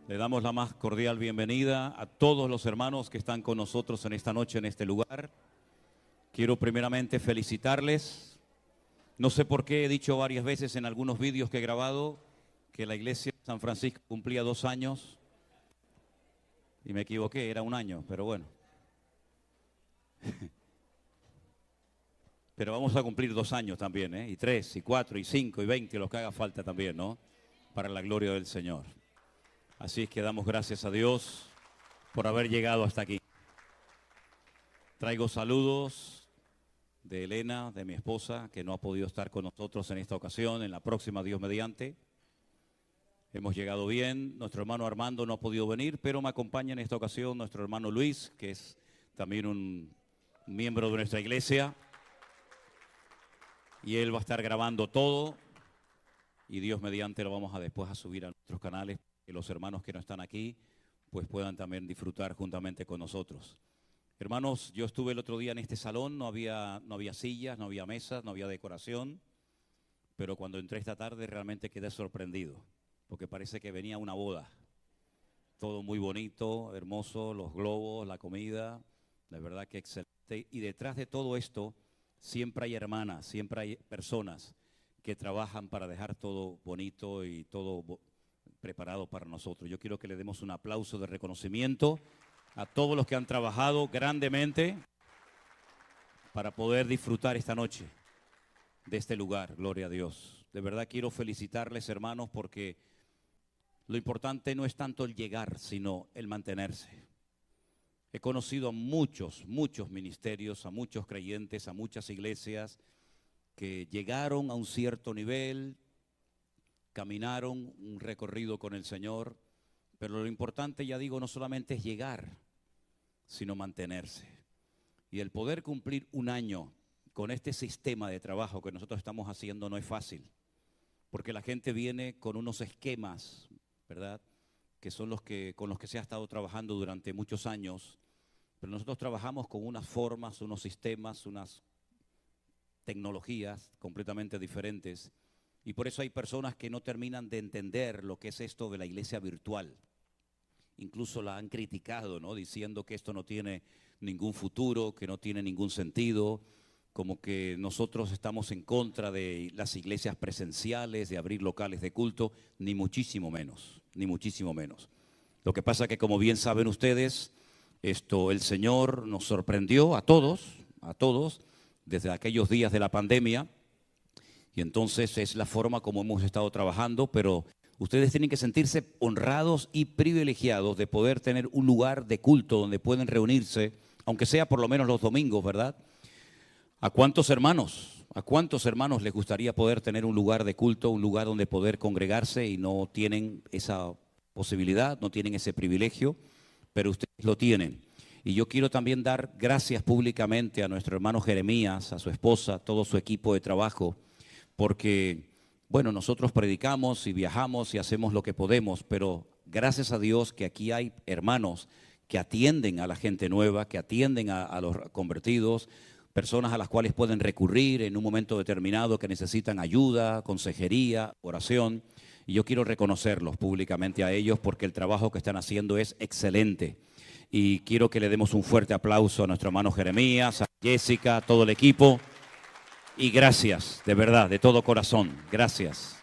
Le damos la más cordial bienvenida a todos los hermanos que están con nosotros en esta noche, en este lugar. Quiero primeramente felicitarles. No sé por qué he dicho varias veces en algunos vídeos que he grabado que la iglesia de San Francisco cumplía 2 años. Y me equivoqué, era 1 año, pero bueno. Pero vamos a cumplir 2 años también, ¿eh? Y 3, y 4, y 5, y 20, los que haga falta también, ¿no? Para la gloria del Señor. Así es que damos gracias a Dios por haber llegado hasta aquí. Traigo saludos de Elena, de mi esposa, que no ha podido estar con nosotros en esta ocasión, en la próxima, Dios mediante. Hemos llegado bien, nuestro hermano Armando no ha podido venir, pero me acompaña en esta ocasión nuestro hermano Luis, que es también un miembro de nuestra iglesia. Y él va a estar grabando todo, y Dios mediante lo vamos a después a subir a nuestros canales, que los hermanos que no están aquí, pues puedan también disfrutar juntamente con nosotros. Hermanos, yo estuve el otro día en este salón, no había sillas, no había mesas, no había decoración, pero cuando entré esta tarde realmente quedé sorprendido, porque parece que venía una boda. Todo muy bonito, hermoso, los globos, la comida, la verdad que excelente. Y detrás de todo esto, siempre hay hermanas, siempre hay personas que trabajan para dejar todo bonito y todo preparado para nosotros. Yo quiero que le demos un aplauso de reconocimiento a todos los que han trabajado grandemente para poder disfrutar esta noche de este lugar. Gloria a Dios. De verdad quiero felicitarles, hermanos, porque lo importante no es tanto el llegar, sino el mantenerse. He conocido a muchos ministerios, a muchos creyentes, a muchas iglesias que llegaron a un cierto nivel, caminaron un recorrido con el Señor, pero lo importante, ya digo, no solamente es llegar, sino mantenerse. Y el poder cumplir 1 año con este sistema de trabajo que nosotros estamos haciendo no es fácil, porque la gente viene con unos esquemas, ¿verdad?, que son con los que se ha estado trabajando durante muchos años, pero nosotros trabajamos con unas formas, unos sistemas, unas tecnologías completamente diferentes. Y por eso hay personas que no terminan de entender lo que es esto de la iglesia virtual. Incluso la han criticado, ¿no?, diciendo que esto no tiene ningún futuro, que no tiene ningún sentido, como que nosotros estamos en contra de las iglesias presenciales, de abrir locales de culto, ni muchísimo menos, ni muchísimo menos. Lo que pasa que, como bien saben ustedes, el Señor nos sorprendió a todos, desde aquellos días de la pandemia. Y entonces es la forma como hemos estado trabajando, pero ustedes tienen que sentirse honrados y privilegiados de poder tener un lugar de culto donde pueden reunirse, aunque sea por lo menos los domingos, ¿verdad? ¿A cuántos hermanos les gustaría poder tener un lugar de culto, un lugar donde poder congregarse y no tienen esa posibilidad, no tienen ese privilegio, pero ustedes lo tienen? Y yo quiero también dar gracias públicamente a nuestro hermano Jeremías, a su esposa, a todo su equipo de trabajo, porque, bueno, nosotros predicamos y viajamos y hacemos lo que podemos, pero gracias a Dios que aquí hay hermanos que atienden a la gente nueva, que atienden a los convertidos, personas a las cuales pueden recurrir en un momento determinado que necesitan ayuda, consejería, oración. Y yo quiero reconocerlos públicamente a ellos porque el trabajo que están haciendo es excelente. Y quiero que le demos un fuerte aplauso a nuestro hermano Jeremías, a Jessica, a todo el equipo. Y gracias, de verdad, de todo corazón, gracias.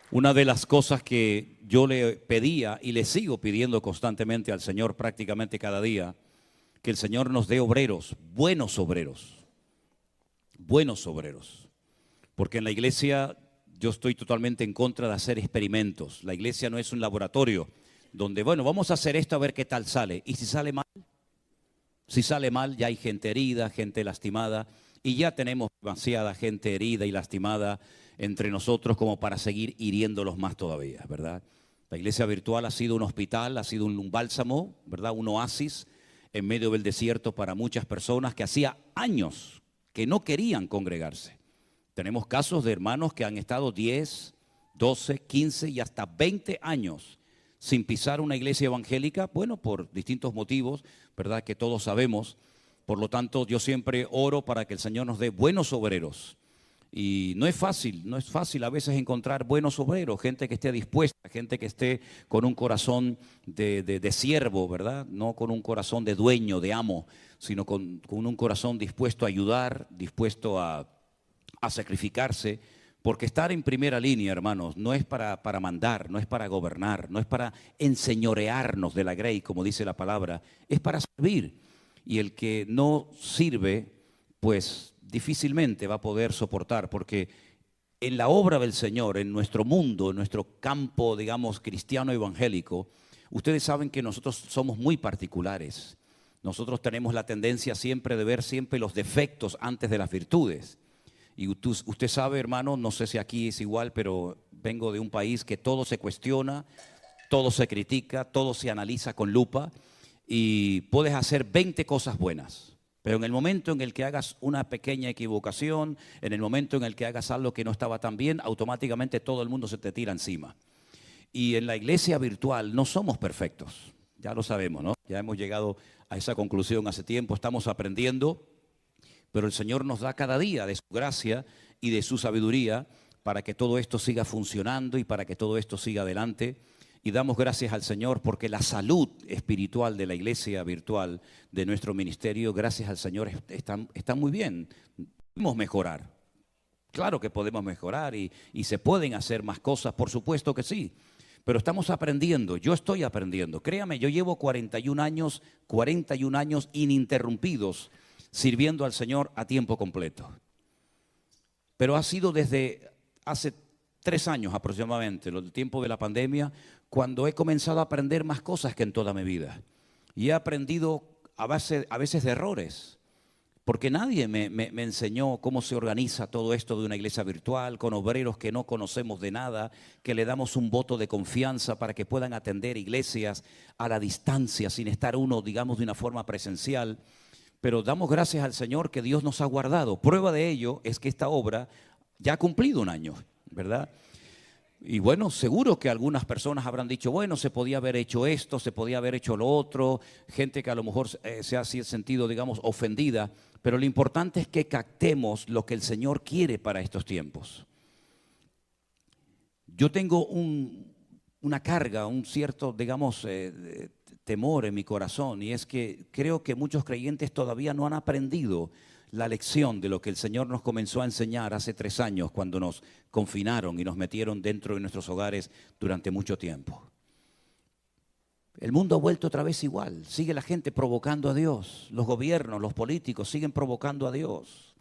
Una de las cosas que yo le pedía y le sigo pidiendo constantemente al Señor prácticamente cada día, que el Señor nos dé obreros, buenos obreros, porque en la iglesia yo estoy totalmente en contra de hacer experimentos. La iglesia no es un laboratorio donde, bueno, vamos a hacer esto a ver qué tal sale. Y si sale mal, ya hay gente herida, gente lastimada, y ya tenemos demasiada gente herida y lastimada entre nosotros como para seguir hiriéndolos más todavía, ¿verdad? La iglesia virtual ha sido un hospital, ha sido un bálsamo, ¿verdad?, un oasis en medio del desierto para muchas personas que hacía años que no querían congregarse. Tenemos casos de hermanos que han estado 10, 12, 15 y hasta 20 años sin pisar una iglesia evangélica, bueno, por distintos motivos, ¿verdad?, que todos sabemos. Por lo tanto, yo siempre oro para que el Señor nos dé buenos obreros Y no es fácil a veces encontrar buenos obreros, gente que esté dispuesta, gente que esté con un corazón de siervo, ¿verdad? No con un corazón de dueño, de amo, sino con un corazón dispuesto a ayudar, dispuesto a sacrificarse, porque estar en primera línea, hermanos, no es para mandar, no es para gobernar, no es para enseñorearnos de la grey, como dice la palabra, es para servir. Y el que no sirve, pues difícilmente va a poder soportar, porque en la obra del Señor, en nuestro mundo, en nuestro campo, digamos, cristiano evangélico, ustedes saben que nosotros somos muy particulares. Nosotros tenemos la tendencia siempre de ver siempre los defectos antes de las virtudes. Y usted sabe, hermano, no sé si aquí es igual, pero vengo de un país que todo se cuestiona, todo se critica, todo se analiza con lupa y puedes hacer 20 cosas buenas. Pero en el momento en el que hagas una pequeña equivocación, en el momento en el que hagas algo que no estaba tan bien, automáticamente todo el mundo se te tira encima. Y en la iglesia virtual no somos perfectos, ya lo sabemos, ¿no? Ya hemos llegado a esa conclusión hace tiempo, estamos aprendiendo, pero el Señor nos da cada día de su gracia y de su sabiduría para que todo esto siga funcionando y para que todo esto siga adelante. Y damos gracias al Señor porque la salud espiritual de la iglesia virtual, de nuestro ministerio, gracias al Señor, está muy bien. Podemos mejorar. Claro que podemos mejorar y se pueden hacer más cosas, por supuesto que sí. Pero estamos aprendiendo, yo estoy aprendiendo. Créame, yo llevo 41 años ininterrumpidos sirviendo al Señor a tiempo completo. Pero ha sido desde hace 3 años aproximadamente, el tiempo de la pandemia, cuando he comenzado a aprender más cosas que en toda mi vida. Y he aprendido a veces de errores, porque nadie me enseñó cómo se organiza todo esto de una iglesia virtual, con obreros que no conocemos de nada, que le damos un voto de confianza para que puedan atender iglesias a la distancia, sin estar uno, digamos, de una forma presencial. Pero damos gracias al Señor que Dios nos ha guardado. Prueba de ello es que esta obra ya ha cumplido 1 año, ¿verdad? Y bueno, seguro que algunas personas habrán dicho, bueno, se podía haber hecho esto, se podía haber hecho lo otro, gente que a lo mejor se ha sentido, digamos, ofendida, pero lo importante es que captemos lo que el Señor quiere para estos tiempos. Yo tengo una carga, un cierto, digamos, temor en mi corazón, y es que creo que muchos creyentes todavía no han aprendido la lección de lo que el Señor nos comenzó a enseñar hace 3 años cuando nos confinaron y nos metieron dentro de nuestros hogares durante mucho tiempo. El mundo ha vuelto otra vez igual, sigue la gente provocando a Dios, los gobiernos, los políticos siguen provocando a Dios.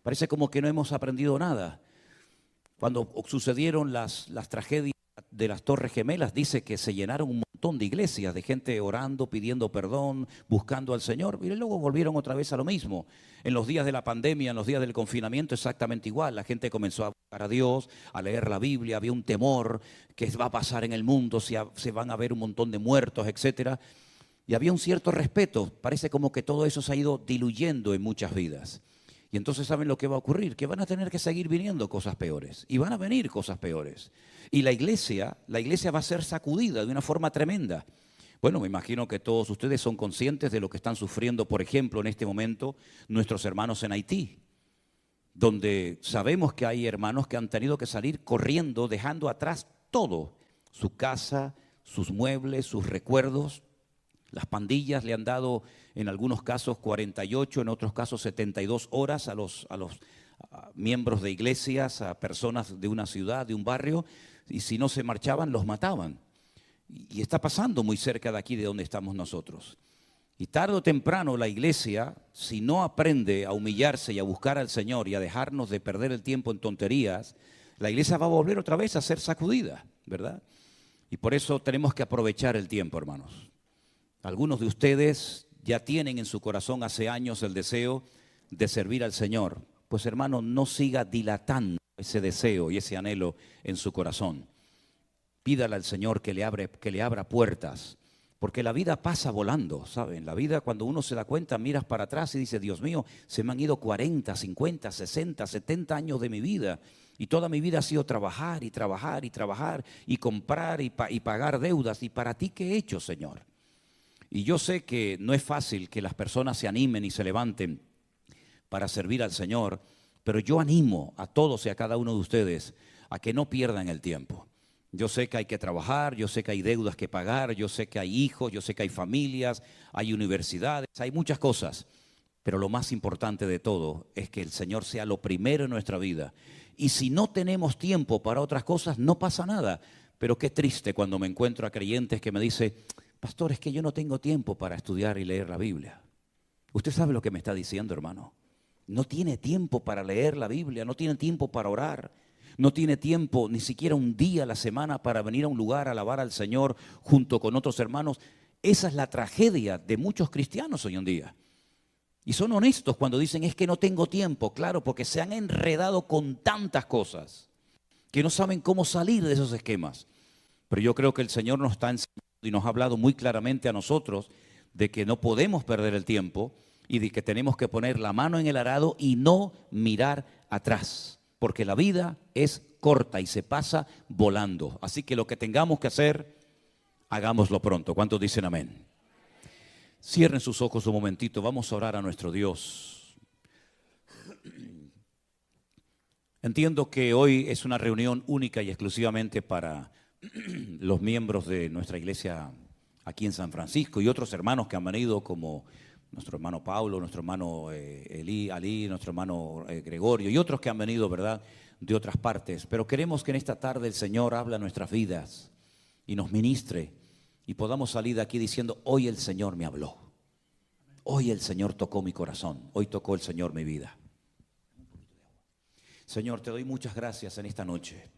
Parece como que no hemos aprendido nada. Cuando sucedieron las tragedias de las Torres Gemelas, dice que se llenaron un montón de iglesias, de gente orando, pidiendo perdón, buscando al Señor, y luego volvieron otra vez a lo mismo. En los días de la pandemia, en los días del confinamiento, exactamente igual. La gente comenzó a buscar a Dios, a leer la Biblia, había un temor que va a pasar en el mundo, si se van a ver un montón de muertos, etcétera. Y había un cierto respeto, parece como que todo eso se ha ido diluyendo en muchas vidas. Y entonces ¿saben lo que va a ocurrir? Que van a tener que seguir viniendo cosas peores. Y van a venir cosas peores. Y la iglesia va a ser sacudida de una forma tremenda. Bueno, me imagino que todos ustedes son conscientes de lo que están sufriendo, por ejemplo, en este momento, nuestros hermanos en Haití, donde sabemos que hay hermanos que han tenido que salir corriendo, dejando atrás todo, su casa, sus muebles, sus recuerdos. Las pandillas le han dado en algunos casos 48, en otros casos 72 horas a los miembros de iglesias, a personas de una ciudad, de un barrio, y si no se marchaban, los mataban. Y está pasando muy cerca de aquí de donde estamos nosotros. Y tarde o temprano la iglesia, si no aprende a humillarse y a buscar al Señor y a dejarnos de perder el tiempo en tonterías, la iglesia va a volver otra vez a ser sacudida, ¿verdad? Y por eso tenemos que aprovechar el tiempo, hermanos. Algunos de ustedes ya tienen en su corazón hace años el deseo de servir al Señor. Pues hermano, no siga dilatando ese deseo y ese anhelo en su corazón. Pídale al Señor que le abra puertas, porque la vida pasa volando, ¿saben? La vida, cuando uno se da cuenta, miras para atrás y dice, Dios mío, se me han ido 40, 50, 60, 70 años de mi vida. Y toda mi vida ha sido trabajar y trabajar y trabajar y comprar y pagar deudas. ¿Y para ti qué he hecho, Señor? Y yo sé que no es fácil que las personas se animen y se levanten para servir al Señor, Pero yo animo a todos y a cada uno de ustedes a que no pierdan el tiempo. Yo sé que hay que trabajar, yo sé que hay deudas que pagar, yo sé que hay hijos, yo sé que hay familias, hay universidades, hay muchas cosas. Pero lo más importante de todo es que el Señor sea lo primero en nuestra vida. Y si no tenemos tiempo para otras cosas, no pasa nada. Pero qué triste cuando me encuentro a creyentes que me dicen, pastor, es que yo no tengo tiempo para estudiar y leer la Biblia. Usted sabe lo que me está diciendo, hermano. No tiene tiempo para leer la Biblia, no tiene tiempo para orar. No tiene tiempo ni siquiera un día a la semana para venir a un lugar a alabar al Señor junto con otros hermanos. Esa es la tragedia de muchos cristianos hoy en día. Y son honestos cuando dicen es que no tengo tiempo, claro, porque se han enredado con tantas cosas que no saben cómo salir de esos esquemas. Pero yo creo que el Señor nos está enseñando y nos ha hablado muy claramente a nosotros de que no podemos perder el tiempo y de que tenemos que poner la mano en el arado y no mirar atrás, porque la vida es corta y se pasa volando. Así que lo que tengamos que hacer, hagámoslo pronto. ¿Cuántos dicen amén? Cierren sus ojos un momentito, vamos a orar a nuestro Dios. Entiendo que hoy es una reunión única y exclusivamente para los miembros de nuestra iglesia aquí en San Francisco y otros hermanos que han venido como nuestro hermano Pablo, nuestro hermano Ali, nuestro hermano Gregorio y otros que han venido, ¿verdad?, de otras partes. Pero queremos que en esta tarde el Señor hable a nuestras vidas y nos ministre y podamos salir de aquí diciendo, hoy el Señor me habló, hoy el Señor tocó mi corazón, hoy tocó el Señor mi vida. Señor, te doy muchas gracias en esta noche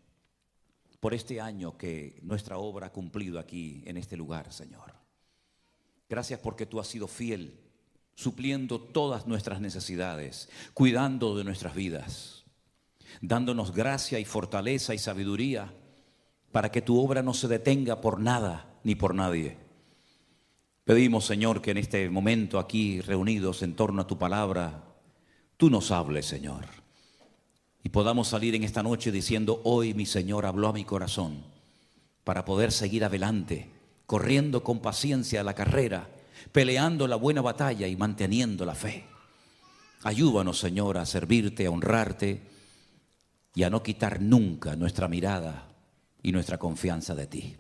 por este año que nuestra obra ha cumplido aquí en este lugar, Señor. Gracias porque tú has sido fiel, supliendo todas nuestras necesidades, cuidando de nuestras vidas, dándonos gracia y fortaleza y sabiduría para que tu obra no se detenga por nada ni por nadie. Pedimos, Señor, que en este momento aquí reunidos en torno a tu palabra, tú nos hables, Señor, y podamos salir en esta noche diciendo, hoy mi Señor habló a mi corazón para poder seguir adelante, corriendo con paciencia la carrera, peleando la buena batalla y manteniendo la fe. Ayúdanos, Señor, a servirte, a honrarte y a no quitar nunca nuestra mirada y nuestra confianza de ti.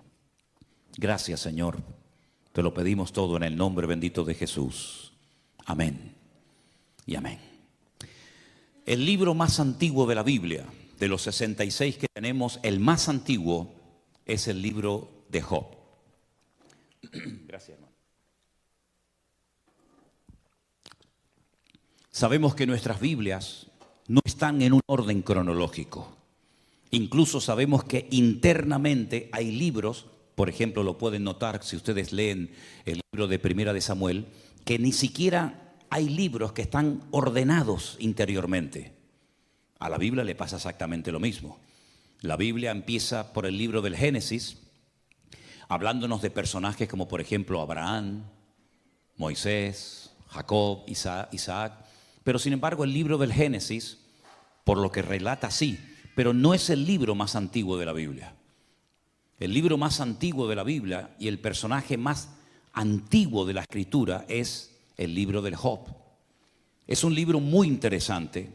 Gracias, Señor. Te lo pedimos todo en el nombre bendito de Jesús. Amén y amén. El libro más antiguo de la Biblia, de los 66 que tenemos, el más antiguo es el libro de Job. Gracias, hermano. Sabemos que nuestras Biblias no están en un orden cronológico. Incluso sabemos que internamente hay libros, por ejemplo, lo pueden notar si ustedes leen el libro de Primera de Samuel, que ni siquiera hay libros que están ordenados interiormente. A la Biblia le pasa exactamente lo mismo. La Biblia empieza por el libro del Génesis, hablándonos de personajes como por ejemplo Abraham, Moisés, Jacob, Isaac. Pero sin embargo el libro del Génesis, por lo que relata sí, pero no es el libro más antiguo de la Biblia. El libro más antiguo de la Biblia y el personaje más antiguo de la Escritura es el libro del Job. Es un libro muy interesante.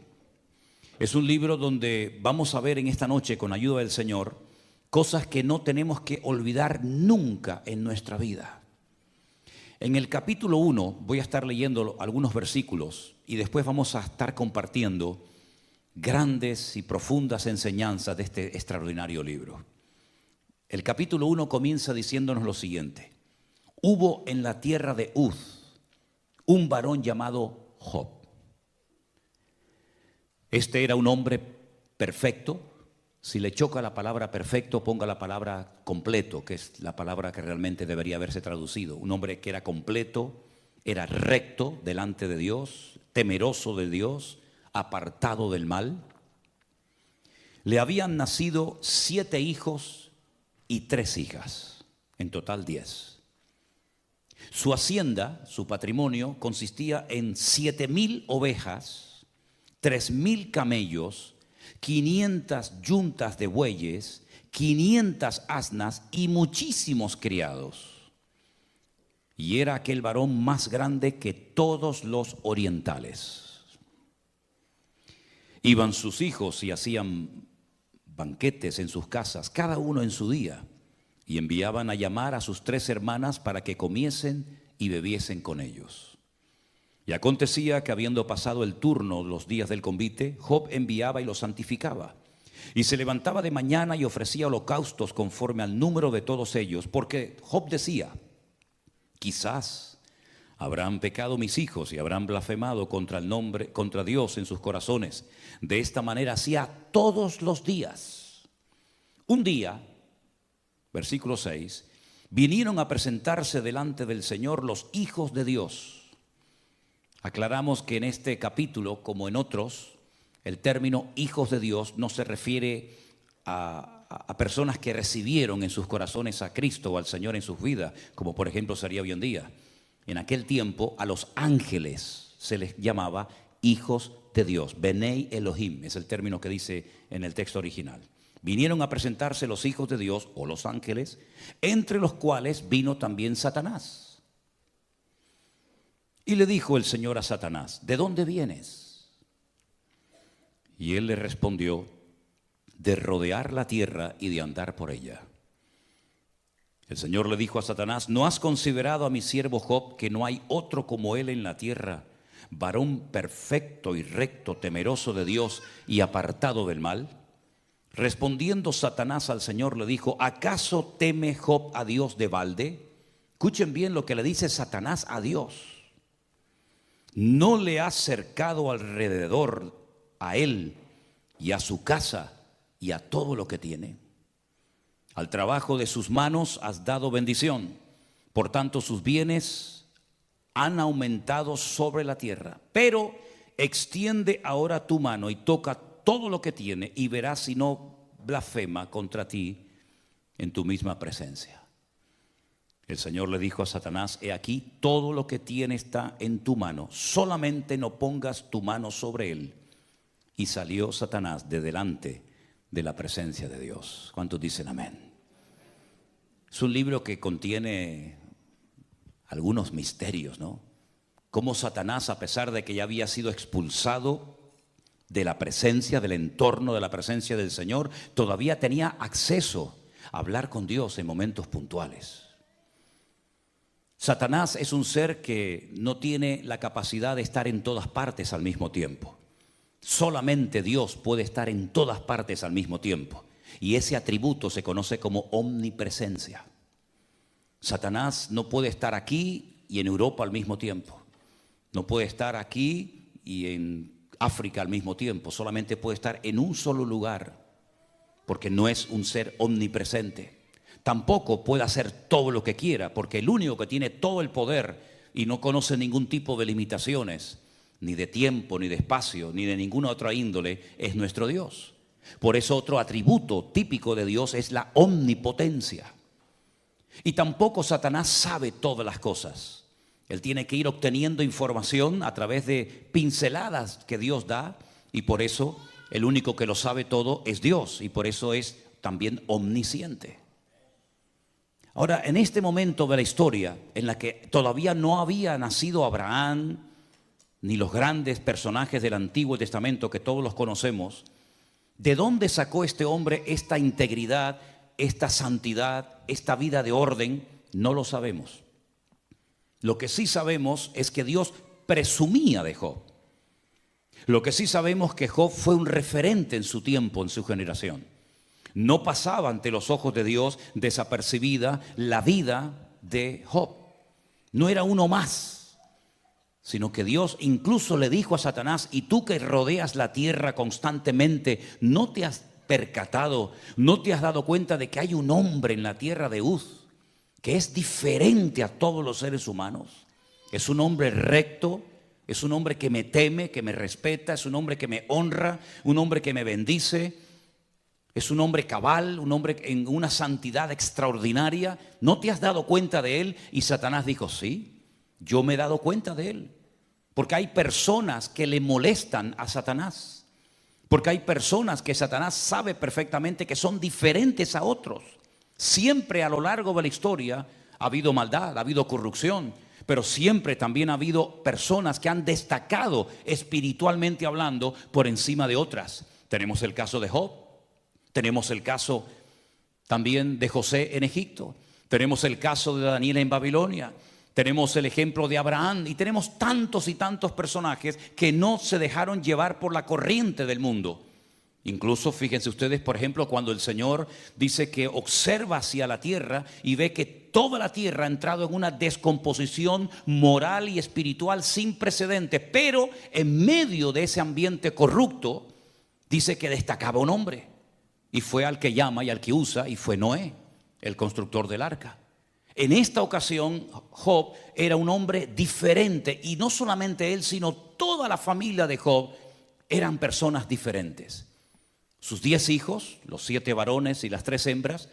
Es un libro donde vamos a ver en esta noche, con ayuda del Señor, cosas que no tenemos que olvidar nunca en nuestra vida. En el capítulo 1 voy a estar leyendo algunos versículos y después vamos a estar compartiendo grandes y profundas enseñanzas de este extraordinario libro. El capítulo 1 comienza diciéndonos lo siguiente. Hubo en la tierra de Uz un varón llamado Job. Este era un hombre perfecto. Si le choca la palabra perfecto, ponga la palabra completo, que es la palabra que realmente debería haberse traducido. Un hombre que era completo, era recto delante de Dios, temeroso de Dios, apartado del mal. Le habían nacido 7 hijos y 3 hijas, en total 10. Su hacienda, su patrimonio, consistía en 7,000 ovejas, 3,000 camellos, 500 yuntas de bueyes, 500 asnas y muchísimos criados. Y era aquel varón más grande que todos los orientales. Iban sus hijos y hacían banquetes en sus casas, cada uno en su día, y enviaban a llamar a sus 3 hermanas para que comiesen y bebiesen con ellos. Y acontecía que habiendo pasado el turno los días del convite, Job enviaba y los santificaba. Y se levantaba de mañana y ofrecía holocaustos conforme al número de todos ellos, porque Job decía: quizás habrán pecado mis hijos y habrán blasfemado contra Dios en sus corazones. De esta manera hacía todos los días. Un día, versículo 6, vinieron a presentarse delante del Señor los hijos de Dios. Aclaramos que en este capítulo, como en otros, el término hijos de Dios no se refiere a personas que recibieron en sus corazones a Cristo o al Señor en sus vidas, como por ejemplo sería hoy en día. En aquel tiempo a los ángeles se les llamaba hijos de Dios. Benei Elohim es el término que dice en el texto original. Vinieron a presentarse los hijos de Dios o los ángeles, entre los cuales vino también Satanás. Y le dijo el Señor a Satanás: ¿de dónde vienes? Y él le respondió: de rodear la tierra y de andar por ella. El Señor le dijo a Satanás: ¿no has considerado a mi siervo Job, que no hay otro como él en la tierra, varón perfecto y recto, temeroso de Dios y apartado del mal? Respondiendo Satanás al Señor le dijo: ¿acaso teme Job a Dios de balde? Escuchen bien lo que le dice Satanás a Dios. ¿No le has cercado alrededor a él y a su casa y a todo lo que tiene? Al trabajo de sus manos has dado bendición, por tanto sus bienes han aumentado sobre la tierra. Pero extiende ahora tu mano y toca todo lo que tiene, y verás si no blasfema contra ti en tu misma presencia. El Señor le dijo a Satanás: he aquí, todo lo que tiene está en tu mano, solamente no pongas tu mano sobre él. Y salió Satanás de delante de la presencia de Dios. ¿Cuántos dicen amén? Es un libro que contiene algunos misterios, ¿no? Cómo Satanás, a pesar de que ya había sido expulsado de la presencia, del entorno de la presencia del Señor, todavía tenía acceso a hablar con Dios en momentos puntuales. Satanás es un ser que no tiene la capacidad de estar en todas partes al mismo tiempo. Solamente Dios puede estar en todas partes al mismo tiempo. Y ese atributo se conoce como omnipresencia. Satanás no puede estar aquí y en Europa al mismo tiempo. No puede estar aquí y en África al mismo tiempo. Solamente puede estar en un solo lugar, porque no es un ser omnipresente. Tampoco puede hacer todo lo que quiera, porque el único que tiene todo el poder y no conoce ningún tipo de limitaciones, ni de tiempo, ni de espacio, ni de ninguna otra índole, es nuestro Dios. Por eso otro atributo típico de Dios es la omnipotencia. Y tampoco Satanás sabe todas las cosas. Él tiene que ir obteniendo información a través de pinceladas que Dios da, y por eso el único que lo sabe todo es Dios, y por eso es también omnisciente. Ahora, en este momento de la historia en la que todavía no había nacido Abraham, ni los grandes personajes del Antiguo Testamento que todos los conocemos, ¿de dónde sacó este hombre esta integridad, esta santidad, esta vida de orden? No lo sabemos. Lo que sí sabemos es que Dios presumía de Job. Lo que sí sabemos es que Job fue un referente en su tiempo, en su generación. No pasaba ante los ojos de Dios desapercibida la vida de Job. No era uno más, sino que Dios incluso le dijo a Satanás: y tú que rodeas la tierra constantemente, ¿no te has percatado, no te has dado cuenta de que hay un hombre en la tierra de Uz que es diferente a todos los seres humanos? Es un hombre recto, es un hombre que me teme, que me respeta, es un hombre que me honra, un hombre que me bendice, es un hombre cabal, un hombre en una santidad extraordinaria. ¿No te has dado cuenta de él? Y Satanás dijo: sí, yo me he dado cuenta de él. Porque hay personas que le molestan a Satanás. Porque hay personas que Satanás sabe perfectamente que son diferentes a otros. Siempre a lo largo de la historia ha habido maldad, ha habido corrupción. Pero siempre también ha habido personas que han destacado espiritualmente hablando por encima de otras. Tenemos el caso de Job, tenemos el caso también de José en Egipto, tenemos el caso de Daniel en Babilonia, tenemos el ejemplo de Abraham y tenemos tantos y tantos personajes que no se dejaron llevar por la corriente del mundo. Incluso fíjense ustedes, por ejemplo, cuando el Señor dice que observa hacia la tierra y ve que toda la tierra ha entrado en una descomposición moral y espiritual sin precedentes, pero en medio de ese ambiente corrupto, dice que destacaba un hombre y fue al que llama y al que usa, y fue Noé, el constructor del arca. En esta ocasión, Job era un hombre diferente, y no solamente él, sino toda la familia de Job eran personas diferentes. Sus 10 hijos, los 7 varones y las 3 hembras,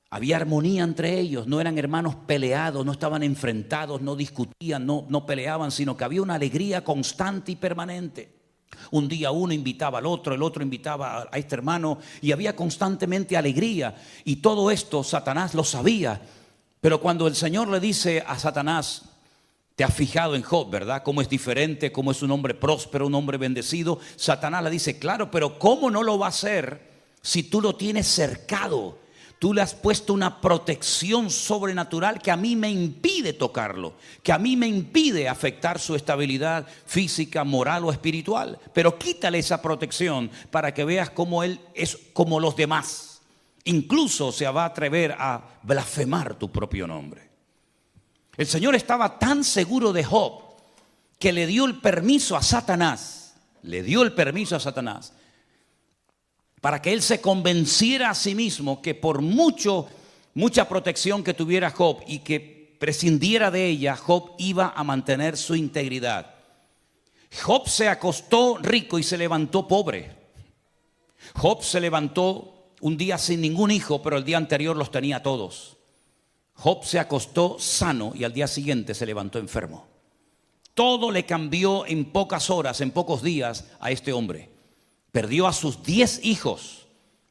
había armonía entre ellos, no eran hermanos peleados, no estaban enfrentados, no discutían, no peleaban, sino que había una alegría constante y permanente. Un día uno invitaba al otro, el otro invitaba a este hermano, y había constantemente alegría. Y todo esto Satanás lo sabía. Pero cuando el Señor le dice a Satanás: te has fijado en Job, ¿verdad? Cómo es diferente, cómo es un hombre próspero, un hombre bendecido. Satanás le dice: claro, pero ¿cómo no lo va a hacer si tú lo tienes cercado? Tú le has puesto una protección sobrenatural que a mí me impide tocarlo, que a mí me impide afectar su estabilidad física, moral o espiritual. Pero quítale esa protección para que veas cómo él es como los demás. Incluso se va a atrever a blasfemar tu propio nombre. El Señor estaba tan seguro de Job que le dio el permiso a Satanás, para que él se convenciera a sí mismo que por mucha protección que tuviera Job y que prescindiera de ella, Job iba a mantener su integridad. Job se acostó rico y se levantó pobre. Job se levantó un día sin ningún hijo, pero el día anterior los tenía todos. Job se acostó sano y al día siguiente se levantó enfermo. Todo le cambió en pocas horas, en pocos días a este hombre. Perdió a sus 10 hijos,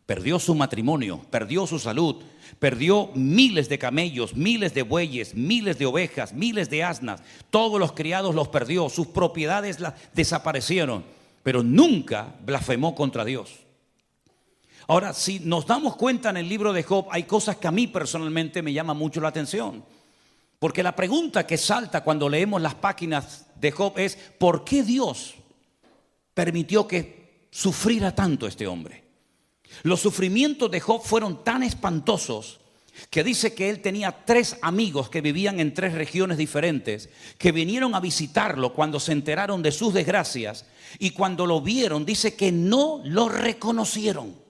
perdió su matrimonio, perdió su salud, perdió miles de camellos, miles de bueyes, miles de ovejas, miles de asnas. Todos los criados los perdió, sus propiedades desaparecieron, pero nunca blasfemó contra Dios. Ahora, si nos damos cuenta en el libro de Job, hay cosas que a mí personalmente me llaman mucho la atención. Porque la pregunta que salta cuando leemos las páginas de Job es: ¿por qué Dios permitió que sufriera tanto este hombre? Los sufrimientos de Job fueron tan espantosos que dice que él tenía 3 amigos que vivían en 3 regiones diferentes, que vinieron a visitarlo cuando se enteraron de sus desgracias, y cuando lo vieron dice que no lo reconocieron.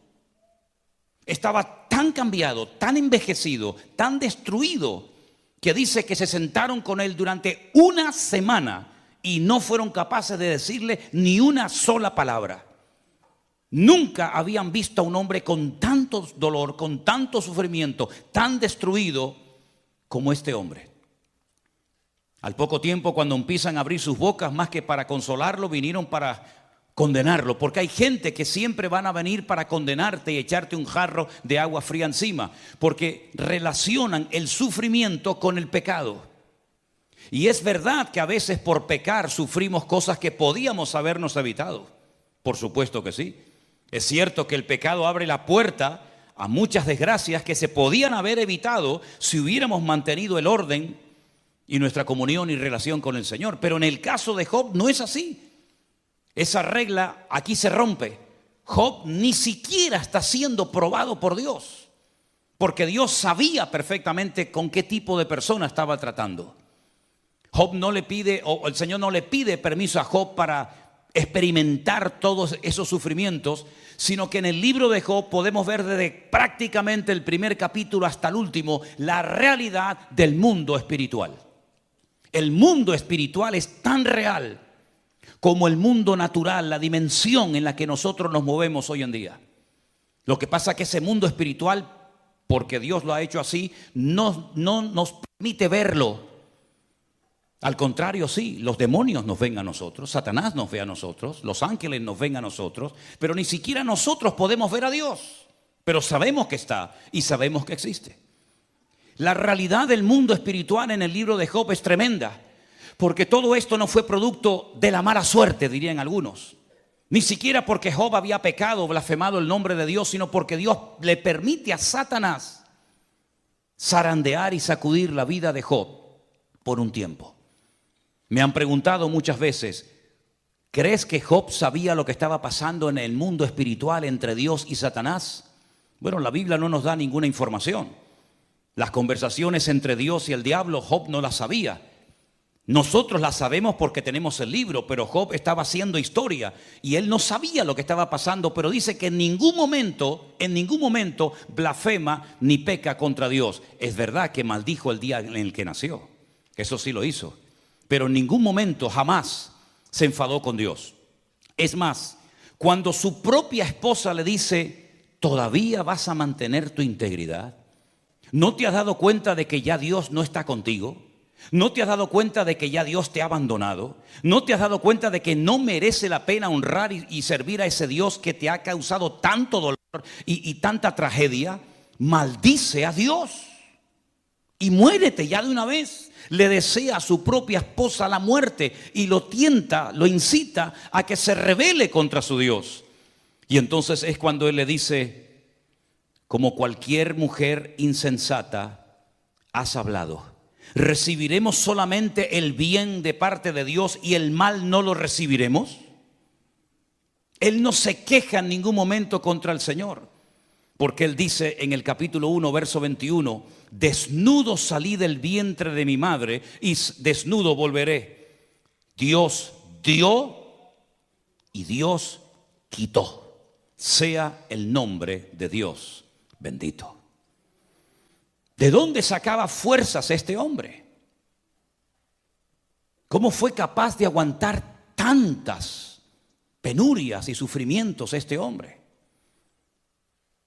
Estaba tan cambiado, tan envejecido, tan destruido, que dice que se sentaron con él durante una semana y no fueron capaces de decirle ni una sola palabra. Nunca habían visto a un hombre con tanto dolor, con tanto sufrimiento, tan destruido como este hombre. Al poco tiempo, cuando empiezan a abrir sus bocas, más que para consolarlo, vinieron para condenarlo, porque hay gente que siempre van a venir para condenarte y echarte un jarro de agua fría encima, porque relacionan el sufrimiento con el pecado. Y es verdad que a veces por pecar sufrimos cosas que podíamos habernos evitado. Por supuesto que sí. Es cierto que el pecado abre la puerta a muchas desgracias que se podían haber evitado si hubiéramos mantenido el orden y nuestra comunión y relación con el Señor. Pero en el caso de Job no es así. Esa regla aquí se rompe. Job ni siquiera está siendo probado por Dios, porque Dios sabía perfectamente con qué tipo de persona estaba tratando. Job no le pide, o el Señor no le pide permiso a Job para experimentar todos esos sufrimientos, sino que en el libro de Job podemos ver desde prácticamente el primer capítulo hasta el último la realidad del mundo espiritual. El mundo espiritual es tan real como el mundo natural, la dimensión en la que nosotros nos movemos hoy en día. Lo que pasa es que ese mundo espiritual, porque Dios lo ha hecho así, no nos permite verlo. Al contrario, sí, los demonios nos ven a nosotros, Satanás nos ve a nosotros, los ángeles nos ven a nosotros, pero ni siquiera nosotros podemos ver a Dios. Pero sabemos que está y sabemos que existe. La realidad del mundo espiritual en el libro de Job es tremenda, porque todo esto no fue producto de la mala suerte, dirían algunos. Ni siquiera porque Job había pecado o blasfemado el nombre de Dios, sino porque Dios le permite a Satanás zarandear y sacudir la vida de Job por un tiempo. Me han preguntado muchas veces, ¿crees que Job sabía lo que estaba pasando en el mundo espiritual entre Dios y Satanás? Bueno, la Biblia no nos da ninguna información. Las conversaciones entre Dios y el diablo, Job no las sabía. Nosotros las sabemos porque tenemos el libro, pero Job estaba haciendo historia y él no sabía lo que estaba pasando, pero dice que en ningún momento blasfema ni peca contra Dios. Es verdad que maldijo el día en el que nació, eso sí lo hizo, pero en ningún momento, jamás se enfadó con Dios. Es más, cuando su propia esposa le dice, ¿todavía vas a mantener tu integridad? ¿No te has dado cuenta de que ya Dios no está contigo? ¿No te has dado cuenta de que ya Dios te ha abandonado? ¿No te has dado cuenta de que no merece la pena honrar y servir a ese Dios que te ha causado tanto dolor y tanta tragedia? Maldice a Dios y muérete ya de una vez. Le desea a su propia esposa la muerte y lo tienta, lo incita a que se rebele contra su Dios. Y entonces es cuando él le dice, como cualquier mujer insensata, has hablado. ¿Recibiremos solamente el bien de parte de Dios y el mal no lo recibiremos? Él no se queja en ningún momento contra el Señor, porque él dice en el capítulo 1, verso 21, desnudo salí del vientre de mi madre y desnudo volveré. Dios dio y Dios quitó. Sea el nombre de Dios bendito. ¿De dónde sacaba fuerzas este hombre? ¿Cómo fue capaz de aguantar tantas penurias y sufrimientos este hombre?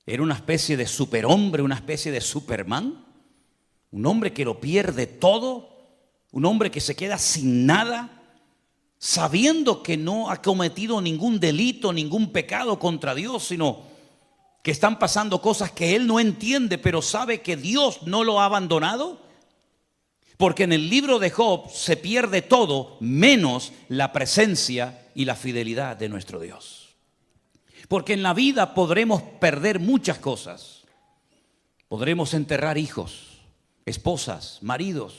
¿Era una especie de superhombre, una especie de Superman? ¿Un hombre que lo pierde todo? ¿Un hombre que se queda sin nada? Sabiendo que no ha cometido ningún delito, ningún pecado contra Dios, sino que están pasando cosas que él no entiende, pero sabe que Dios no lo ha abandonado. Porque en el libro de Job se pierde todo menos la presencia y la fidelidad de nuestro Dios. Porque en la vida podremos perder muchas cosas. Podremos enterrar hijos, esposas, maridos.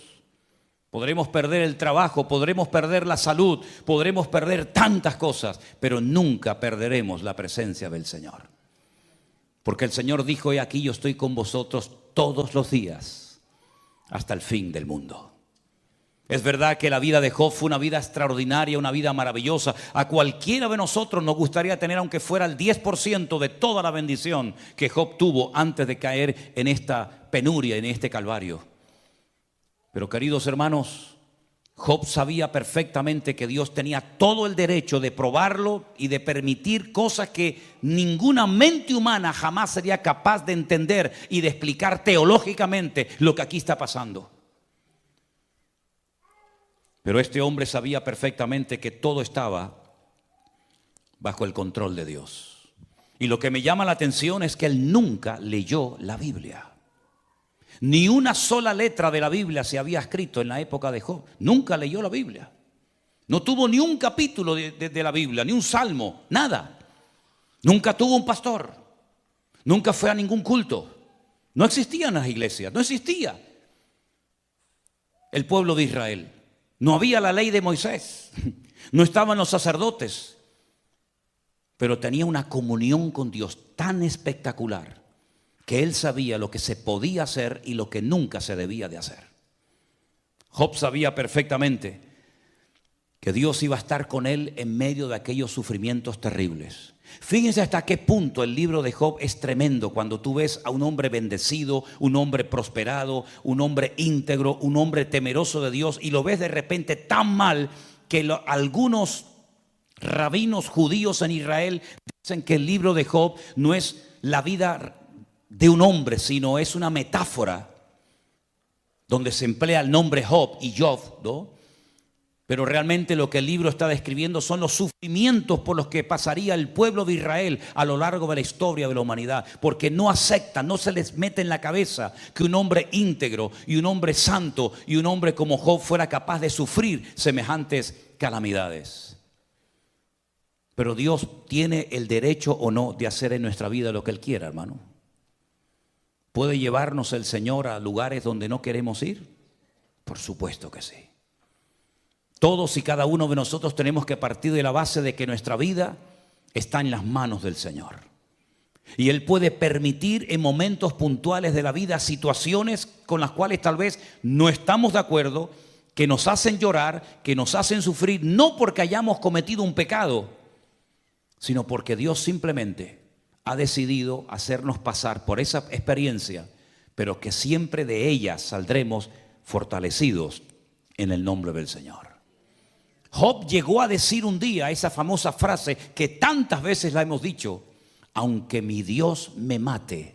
Podremos perder el trabajo, podremos perder la salud, podremos perder tantas cosas, pero nunca perderemos la presencia del Señor. Porque el Señor dijo, he aquí yo estoy con vosotros todos los días hasta el fin del mundo. Es verdad que la vida de Job fue una vida extraordinaria, una vida maravillosa. A cualquiera de nosotros nos gustaría tener, aunque fuera el 10% de toda la bendición que Job tuvo antes de caer en esta penuria, en este calvario. Pero queridos hermanos, Job sabía perfectamente que Dios tenía todo el derecho de probarlo y de permitir cosas que ninguna mente humana jamás sería capaz de entender y de explicar teológicamente lo que aquí está pasando. Pero este hombre sabía perfectamente que todo estaba bajo el control de Dios. Y lo que me llama la atención es que él nunca leyó la Biblia. Ni una sola letra de la Biblia se había escrito en la época de Job. Nunca leyó la Biblia. No tuvo ni un capítulo de la Biblia, ni un salmo, nada. Nunca tuvo un pastor. Nunca fue a ningún culto. No existían las iglesias, no existía el pueblo de Israel. No había la ley de Moisés. No estaban los sacerdotes. Pero tenía una comunión con Dios tan espectacular que él sabía lo que se podía hacer y lo que nunca se debía de hacer. Job sabía perfectamente que Dios iba a estar con él en medio de aquellos sufrimientos terribles. Fíjense hasta qué punto el libro de Job es tremendo cuando tú ves a un hombre bendecido, un hombre prosperado, un hombre íntegro, un hombre temeroso de Dios, y lo ves de repente tan mal que algunos rabinos judíos en Israel dicen que el libro de Job no es la vida de un hombre, sino es una metáfora donde se emplea el nombre Job y Job, ¿no? Pero realmente lo que el libro está describiendo son los sufrimientos por los que pasaría el pueblo de Israel a lo largo de la historia de la humanidad, porque no aceptan, no se les mete en la cabeza que un hombre íntegro y un hombre santo y un hombre como Job fuera capaz de sufrir semejantes calamidades. Pero Dios tiene el derecho o no de hacer en nuestra vida lo que Él quiera, hermano. ¿Puede llevarnos el Señor a lugares donde no queremos ir? Por supuesto que sí. Todos y cada uno de nosotros tenemos que partir de la base de que nuestra vida está en las manos del Señor. Y Él puede permitir en momentos puntuales de la vida situaciones con las cuales tal vez no estamos de acuerdo, que nos hacen llorar, que nos hacen sufrir, no porque hayamos cometido un pecado, sino porque Dios simplemente ha decidido hacernos pasar por esa experiencia, pero que siempre de ella saldremos fortalecidos en el nombre del Señor. Job llegó a decir un día esa famosa frase que tantas veces la hemos dicho: aunque mi Dios me mate,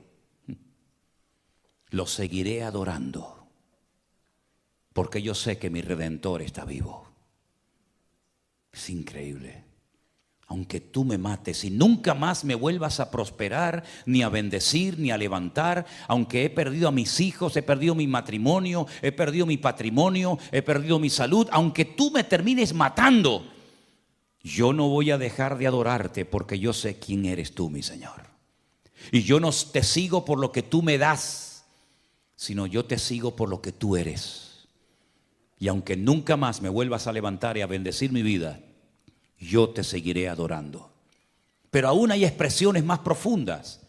lo seguiré adorando, porque yo sé que mi Redentor está vivo. Es increíble. Aunque tú me mates y nunca más me vuelvas a prosperar, ni a bendecir, ni a levantar, aunque he perdido a mis hijos, he perdido mi matrimonio, he perdido mi patrimonio, he perdido mi salud, aunque tú me termines matando, yo no voy a dejar de adorarte, porque yo sé quién eres tú, mi Señor. Y yo no te sigo por lo que tú me das, sino yo te sigo por lo que tú eres. Y aunque nunca más me vuelvas a levantar y a bendecir mi vida, yo te seguiré adorando. Pero aún hay expresiones más profundas.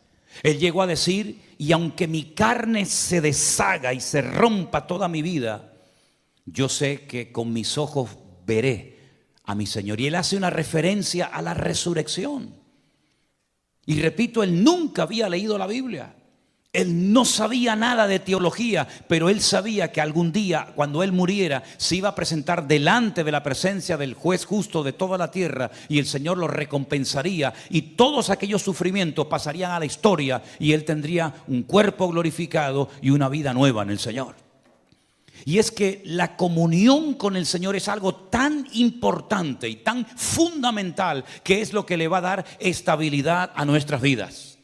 Él llegó a decir: y aunque mi carne se deshaga y se rompa toda mi vida, yo sé que con mis ojos veré a mi Señor. Y él hace una referencia a la resurrección. Y repito, él nunca había leído la Biblia. Él no sabía nada de teología, pero él sabía que algún día, cuando él muriera, se iba a presentar delante de la presencia del juez justo de toda la tierra, y el Señor lo recompensaría, y todos aquellos sufrimientos pasarían a la historia, y él tendría un cuerpo glorificado y una vida nueva en el Señor. Y es que la comunión con el Señor es algo tan importante y tan fundamental, que es lo que le va a dar estabilidad a nuestras vidas.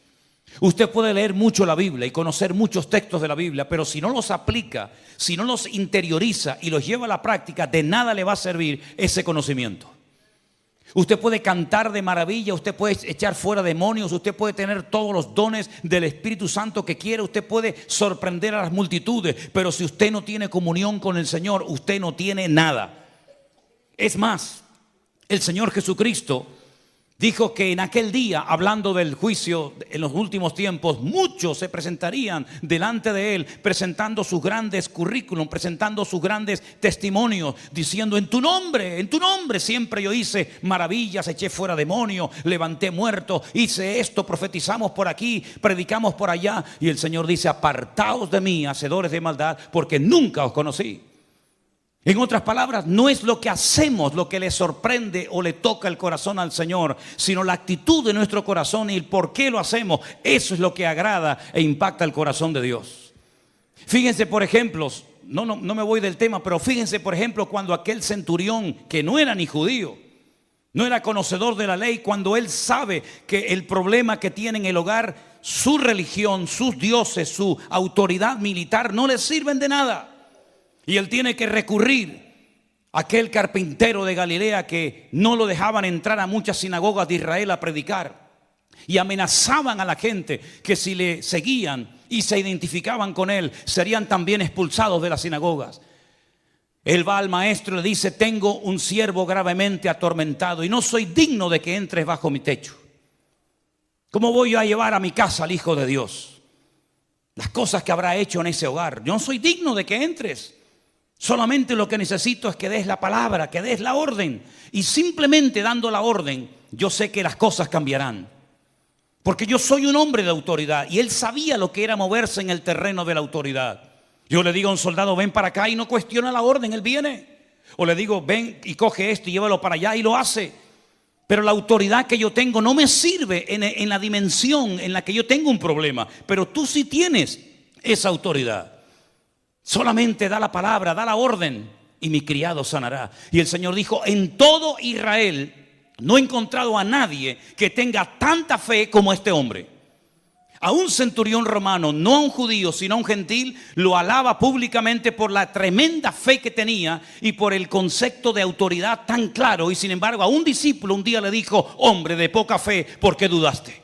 Usted puede leer mucho la Biblia y conocer muchos textos de la Biblia, pero si no los aplica, si no los interioriza y los lleva a la práctica, de nada le va a servir ese conocimiento. Usted puede cantar de maravilla, usted puede echar fuera demonios, usted puede tener todos los dones del Espíritu Santo que quiera, usted puede sorprender a las multitudes, pero si usted no tiene comunión con el Señor, usted no tiene nada. Es más, el Señor Jesucristo dijo que en aquel día, hablando del juicio en los últimos tiempos, muchos se presentarían delante de él, presentando sus grandes currículum, presentando sus grandes testimonios, diciendo: en tu nombre siempre yo hice maravillas, eché fuera demonios, levanté muertos, hice esto, profetizamos por aquí, predicamos por allá. Y el Señor dice: apartaos de mí, hacedores de maldad, porque nunca os conocí. En otras palabras, no es lo que hacemos lo que le sorprende o le toca el corazón al Señor, sino la actitud de nuestro corazón y el por qué lo hacemos. Eso es lo que agrada e impacta el corazón de Dios. Fíjense, por ejemplo, no me voy del tema, pero fíjense, por ejemplo, cuando aquel centurión, que no era ni judío, no era conocedor de la ley, cuando él sabe que el problema que tiene en el hogar, su religión, sus dioses, su autoridad militar no le sirven de nada. Y él tiene que recurrir a aquel carpintero de Galilea que no lo dejaban entrar a muchas sinagogas de Israel a predicar. Y amenazaban a la gente que si le seguían y se identificaban con él, serían también expulsados de las sinagogas. Él va al maestro y le dice: tengo un siervo gravemente atormentado y no soy digno de que entres bajo mi techo. ¿Cómo voy a llevar a mi casa al Hijo de Dios? Las cosas que habrá hecho en ese hogar. Yo no soy digno de que entres. Solamente lo que necesito es que des la palabra, que des la orden. Y simplemente dando la orden, yo sé que las cosas cambiarán. Porque yo soy un hombre de autoridad. Y él sabía lo que era moverse en el terreno de la autoridad. Yo le digo a un soldado: ven para acá, y no cuestiona la orden, él viene. O le digo: ven y coge esto y llévalo para allá, y lo hace. Pero la autoridad que yo tengo no me sirve en la dimensión en la que yo tengo un problema. Pero tú sí tienes esa autoridad. Solamente da la palabra, da la orden y mi criado sanará. Y el Señor dijo, en todo Israel no he encontrado a nadie que tenga tanta fe como este hombre. A un centurión romano, no a un judío, sino a un gentil, lo alaba públicamente por la tremenda fe que tenía y por el concepto de autoridad tan claro. Y sin embargo, a un discípulo un día le dijo, hombre de poca fe, ¿por qué dudaste?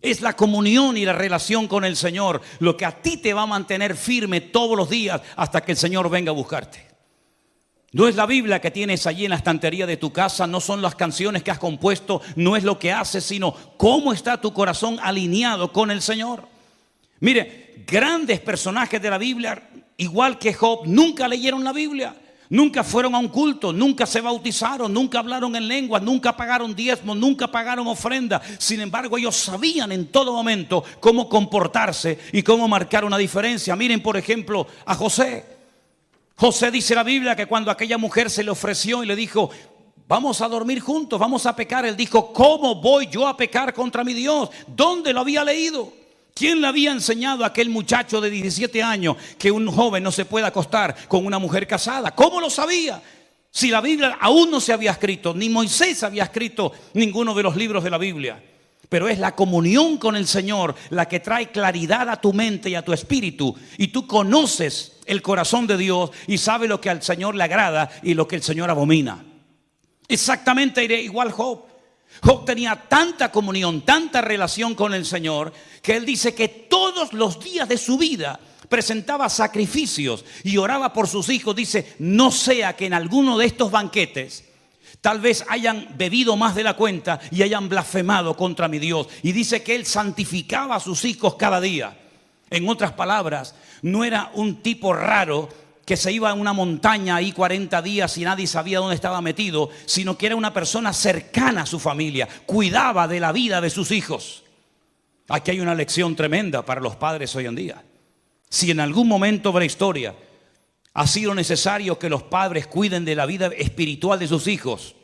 Es la comunión y la relación con el Señor lo que a ti te va a mantener firme todos los días hasta que el Señor venga a buscarte. No es la Biblia que tienes allí en la estantería de tu casa, no son las canciones que has compuesto, no es lo que haces, sino cómo está tu corazón alineado con el Señor. Mire, grandes personajes de la Biblia, igual que Job, nunca leyeron la Biblia, nunca fueron a un culto, nunca se bautizaron, nunca hablaron en lenguas, nunca pagaron diezmos, nunca pagaron ofrenda. Sin embargo, ellos sabían en todo momento cómo comportarse y cómo marcar una diferencia. Miren, por ejemplo, a José. José, dice la Biblia, que cuando aquella mujer se le ofreció y le dijo, vamos a dormir juntos, vamos a pecar, él dijo, ¿cómo voy yo a pecar contra mi Dios? ¿Dónde lo había leído? ¿Quién le había enseñado a aquel muchacho de 17 años que un joven no se puede acostar con una mujer casada? ¿Cómo lo sabía? Si la Biblia aún no se había escrito, ni Moisés había escrito ninguno de los libros de la Biblia. Pero es la comunión con el Señor la que trae claridad a tu mente y a tu espíritu. Y tú conoces el corazón de Dios y sabes lo que al Señor le agrada y lo que el Señor abomina. Exactamente igual Job. Job tenía tanta comunión, tanta relación con el Señor, que él dice que todos los días de su vida presentaba sacrificios y oraba por sus hijos. Dice, no sea que en alguno de estos banquetes tal vez hayan bebido más de la cuenta y hayan blasfemado contra mi Dios. Y dice que él santificaba a sus hijos cada día. En otras palabras, no era un tipo raro que se iba a una montaña ahí 40 días y nadie sabía dónde estaba metido, sino que era una persona cercana a su familia, cuidaba de la vida de sus hijos. Aquí hay una lección tremenda para los padres hoy en día. Si en algún momento de la historia ha sido necesario que los padres cuiden de la vida espiritual de sus hijos,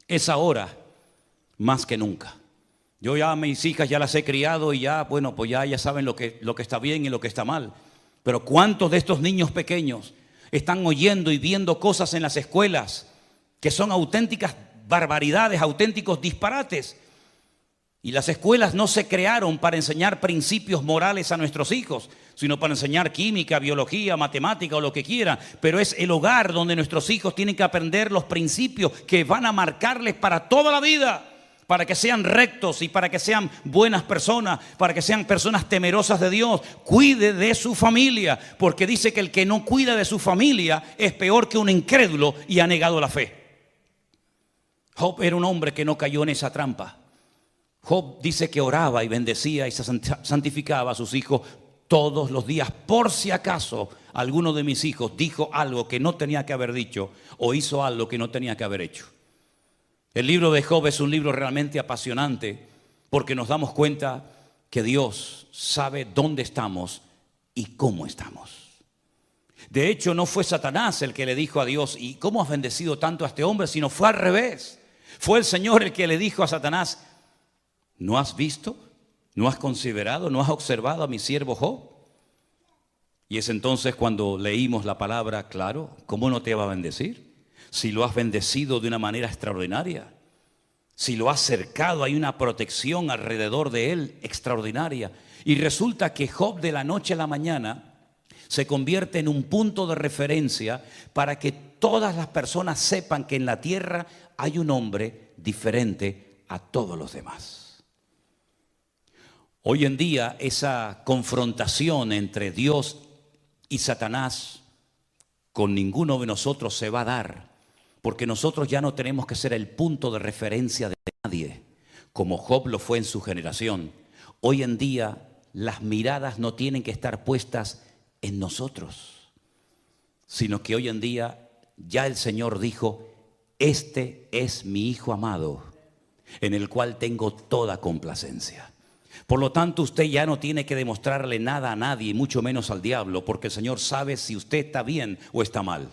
es ahora más que nunca. Yo ya a mis hijas ya las he criado y ya, bueno, pues ya saben lo que está bien y lo que está mal. Pero ¿cuántos de estos niños pequeños están oyendo y viendo cosas en las escuelas que son auténticas barbaridades, auténticos disparates? Y las escuelas no se crearon para enseñar principios morales a nuestros hijos, sino para enseñar química, biología, matemática o lo que quieran. Pero es el hogar donde nuestros hijos tienen que aprender los principios que van a marcarles para toda la vida, para que sean rectos y para que sean buenas personas, para que sean personas temerosas de Dios. Cuide de su familia, porque dice que el que no cuida de su familia es peor que un incrédulo y ha negado la fe. Job era un hombre que no cayó en esa trampa. Job dice que oraba y bendecía y se santificaba a sus hijos todos los días, por si acaso alguno de mis hijos dijo algo que no tenía que haber dicho o hizo algo que no tenía que haber hecho. El libro de Job es un libro realmente apasionante porque nos damos cuenta que Dios sabe dónde estamos y cómo estamos. De hecho, no fue Satanás el que le dijo a Dios, ¿y cómo has bendecido tanto a este hombre? Sino fue al revés. Fue el Señor el que le dijo a Satanás, ¿no has visto? ¿No has considerado? ¿No has observado a mi siervo Job? Y es entonces cuando leímos la palabra, claro, ¿cómo no te va a bendecir? Si lo has bendecido de una manera extraordinaria, si lo has cercado, hay una protección alrededor de él extraordinaria. Y resulta que Job de la noche a la mañana se convierte en un punto de referencia para que todas las personas sepan que en la tierra hay un hombre diferente a todos los demás. Hoy en día esa confrontación entre Dios y Satanás con ninguno de nosotros se va a dar, porque nosotros ya no tenemos que ser el punto de referencia de nadie, como Job lo fue en su generación. Hoy en día las miradas no tienen que estar puestas en nosotros, sino que hoy en día ya el Señor dijo, este es mi Hijo amado, en el cual tengo toda complacencia. Por lo tanto, usted ya no tiene que demostrarle nada a nadie, mucho menos al diablo, porque el Señor sabe si usted está bien o está mal,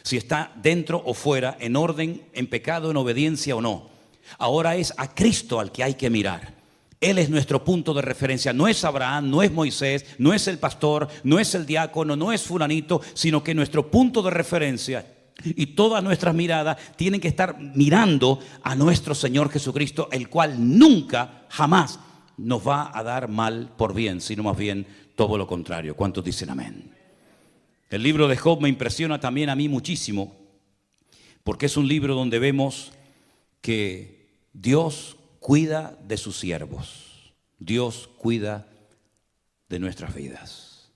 si está dentro o fuera, en orden, en pecado, en obediencia o no. Ahora es a Cristo al que hay que mirar. Él es nuestro punto de referencia. No es Abraham, no es Moisés, no es el pastor, no es el diácono, no es fulanito, sino que nuestro punto de referencia y todas nuestras miradas tienen que estar mirando a nuestro Señor Jesucristo, el cual nunca, jamás nos va a dar mal por bien, sino más bien todo lo contrario. ¿Cuántos dicen amén? El libro de Job me impresiona también a mí muchísimo, porque es un libro donde vemos que Dios cuida de sus siervos. Dios cuida de nuestras vidas.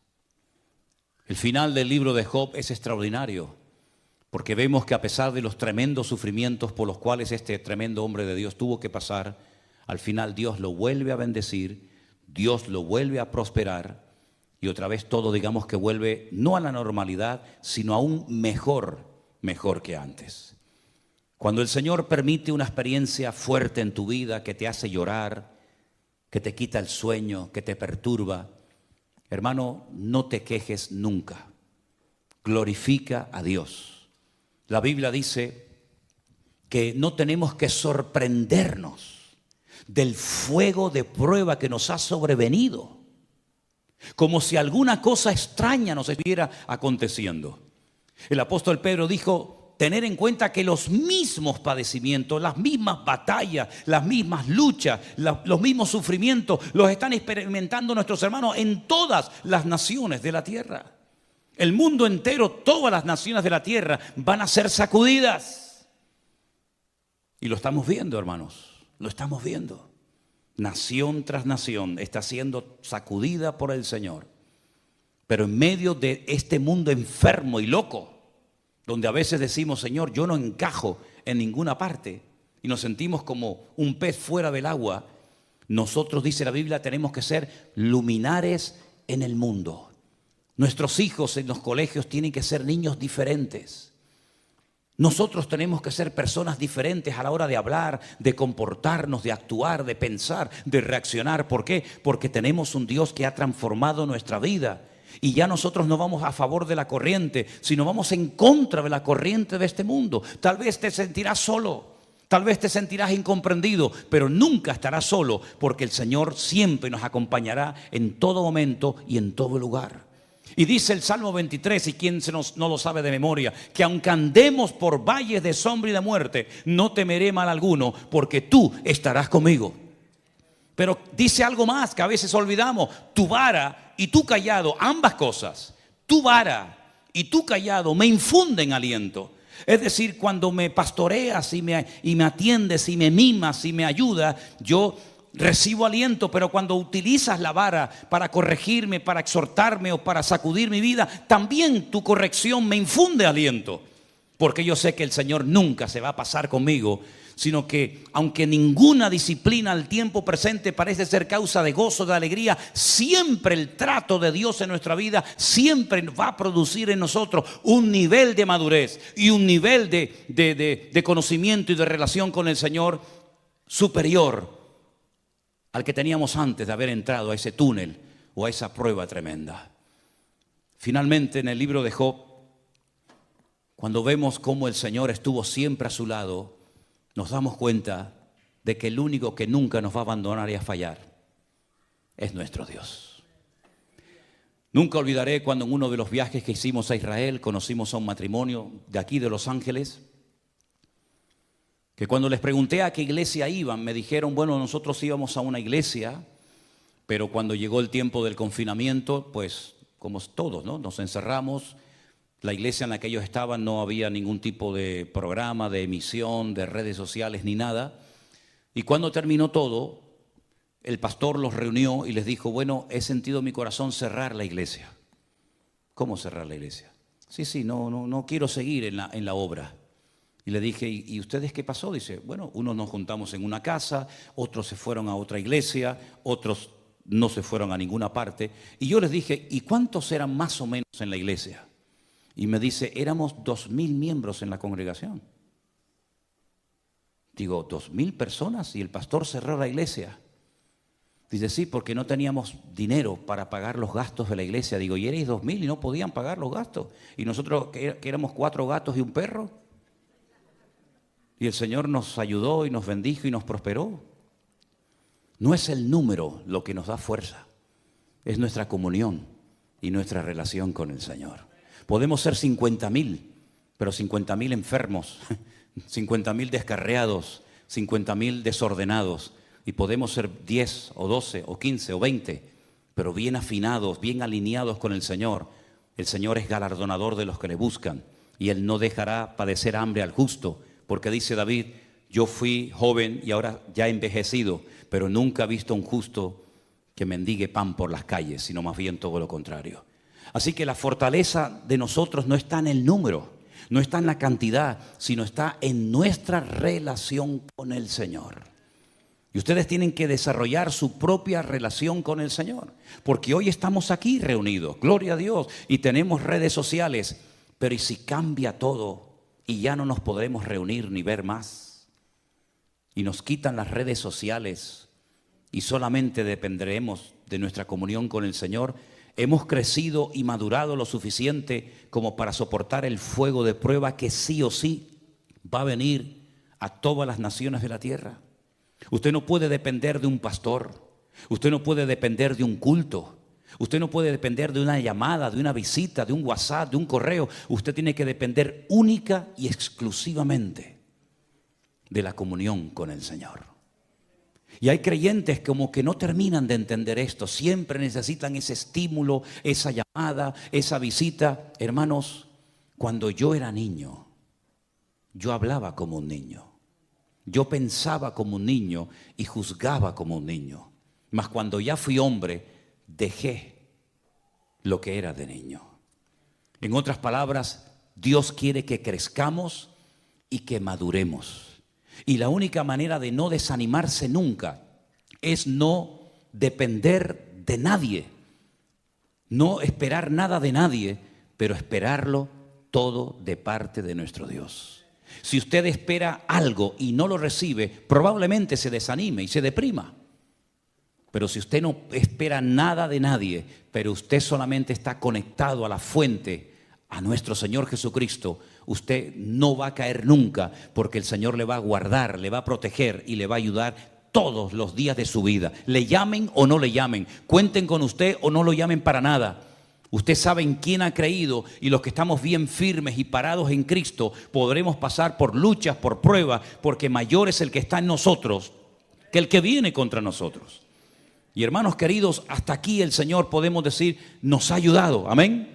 El final del libro de Job es extraordinario, porque vemos que a pesar de los tremendos sufrimientos por los cuales este tremendo hombre de Dios tuvo que pasar, al final Dios lo vuelve a bendecir, Dios lo vuelve a prosperar y otra vez todo, digamos, que vuelve no a la normalidad, sino aún mejor que antes. Cuando el Señor permite una experiencia fuerte en tu vida que te hace llorar, que te quita el sueño, que te perturba, hermano, no te quejes nunca. Glorifica a Dios. La Biblia dice que no tenemos que sorprendernos del fuego de prueba que nos ha sobrevenido, como si alguna cosa extraña nos estuviera aconteciendo. El apóstol Pedro dijo: tener en cuenta que los mismos padecimientos, las mismas batallas, las mismas luchas, los mismos sufrimientos los están experimentando nuestros hermanos en todas las naciones de la tierra. El mundo entero, todas las naciones de la tierra van a ser sacudidas. Y lo estamos viendo, hermanos, lo estamos viendo. Nación tras nación está siendo sacudida por el Señor. Pero en medio de este mundo enfermo y loco, donde a veces decimos: Señor, yo no encajo en ninguna parte, y nos sentimos como un pez fuera del agua, nosotros, dice la Biblia, tenemos que ser luminares en el mundo. Nuestros hijos en los colegios tienen que ser niños diferentes. Nosotros tenemos que ser personas diferentes a la hora de hablar, de comportarnos, de actuar, de pensar, de reaccionar. ¿Por qué? Porque tenemos un Dios que ha transformado nuestra vida. Y ya nosotros no vamos a favor de la corriente, sino vamos en contra de la corriente de este mundo. Tal vez te sentirás solo, tal vez te sentirás incomprendido, pero nunca estarás solo, porque el Señor siempre nos acompañará en todo momento y en todo lugar. Y dice el Salmo 23, y quien no lo sabe de memoria, que aunque andemos por valles de sombra y de muerte, no temeré mal alguno, porque tú estarás conmigo. Pero dice algo más que a veces olvidamos: tu vara y tu cayado, ambas cosas, tu vara y tu cayado me infunden aliento. Es decir, cuando me pastoreas y me atiendes y me mimas y me ayudas, yo recibo aliento. Pero cuando utilizas la vara para corregirme, para exhortarme o para sacudir mi vida, también tu corrección me infunde aliento, porque yo sé que el Señor nunca se va a pasar conmigo, sino que aunque ninguna disciplina al tiempo presente parece ser causa de gozo, de alegría, siempre el trato de Dios en nuestra vida siempre va a producir en nosotros un nivel de madurez y un nivel de conocimiento y de relación con el Señor superior al que teníamos antes de haber entrado a ese túnel o a esa prueba tremenda. Finalmente, en el libro de Job, cuando vemos cómo el Señor estuvo siempre a su lado, nos damos cuenta de que el único que nunca nos va a abandonar y a fallar es nuestro Dios. Nunca olvidaré cuando en uno de los viajes que hicimos a Israel conocimos a un matrimonio de aquí de Los Ángeles, que cuando les pregunté a qué iglesia iban, me dijeron: bueno, nosotros íbamos a una iglesia, pero cuando llegó el tiempo del confinamiento, pues como todos, ¿no?, nos encerramos. La iglesia en la que ellos estaban no había ningún tipo de programa, de emisión, de redes sociales ni nada. Y cuando terminó todo, el pastor los reunió y les dijo: bueno, he sentido en mi corazón cerrar la iglesia. ¿Cómo cerrar la iglesia? Sí, no quiero seguir en la obra. Y le dije: ¿y ustedes qué pasó? Dice: bueno, unos nos juntamos en una casa, otros se fueron a otra iglesia, otros no se fueron a ninguna parte. Y yo les dije: ¿y cuántos eran más o menos en la iglesia? Y me dice: éramos 2,000 miembros en la congregación. Digo: 2,000 personas y el pastor cerró la iglesia. Dice: sí, porque no teníamos dinero para pagar los gastos de la iglesia. Digo: ¿y erais 2,000 y no podían pagar los gastos? ¿Y nosotros que éramos 4 gatos y un perro? Y el Señor nos ayudó y nos bendijo y nos prosperó. No es el número lo que nos da fuerza, es nuestra comunión y nuestra relación con el Señor. Podemos ser 50,000, pero 50,000 enfermos, 50,000 descarriados, 50,000 desordenados. Y podemos ser 10 o 12 o 15 o 20, pero bien afinados, bien alineados con el Señor. El Señor es galardonador de los que le buscan y Él no dejará padecer hambre al justo, porque dice David: yo fui joven y ahora ya envejecido, pero nunca he visto un justo que mendigue pan por las calles, sino más bien todo lo contrario. Así que la fortaleza de nosotros no está en el número, no está en la cantidad, sino está en nuestra relación con el Señor. Y ustedes tienen que desarrollar su propia relación con el Señor, porque hoy estamos aquí reunidos, gloria a Dios, y tenemos redes sociales, pero ¿y si cambia todo y ya no nos podremos reunir ni ver más? Y nos quitan las redes sociales y solamente dependeremos de nuestra comunión con el Señor. Hemos crecido y madurado lo suficiente como para soportar el fuego de prueba que sí o sí va a venir a todas las naciones de la tierra. Usted no puede depender de un pastor, usted no puede depender de un culto, usted no puede depender de una llamada, de una visita, de un WhatsApp, de un correo. Usted tiene que depender única y exclusivamente de la comunión con el Señor. Y hay creyentes como que no terminan de entender esto, siempre necesitan ese estímulo, esa llamada, esa visita. Hermanos, cuando yo era niño, yo hablaba como un niño, yo pensaba como un niño y juzgaba como un niño. Mas cuando ya fui hombre, dejé lo que era de niño. En otras palabras, Dios quiere que crezcamos y que maduremos. Y la única manera de no desanimarse nunca es no depender de nadie, no esperar nada de nadie, pero esperarlo todo de parte de nuestro Dios. Si usted espera algo y no lo recibe, probablemente se desanime y se deprima. Pero si usted no espera nada de nadie, pero usted solamente está conectado a la fuente, a nuestro Señor Jesucristo, usted no va a caer nunca, porque el Señor le va a guardar, le va a proteger y le va a ayudar todos los días de su vida. Le llamen o no le llamen, cuenten con usted o no lo llamen para nada. Usted sabe en quién ha creído, y los que estamos bien firmes y parados en Cristo podremos pasar por luchas, por pruebas, porque mayor es el que está en nosotros que el que viene contra nosotros. Y hermanos queridos, hasta aquí el Señor, podemos decir, nos ha ayudado. Amén.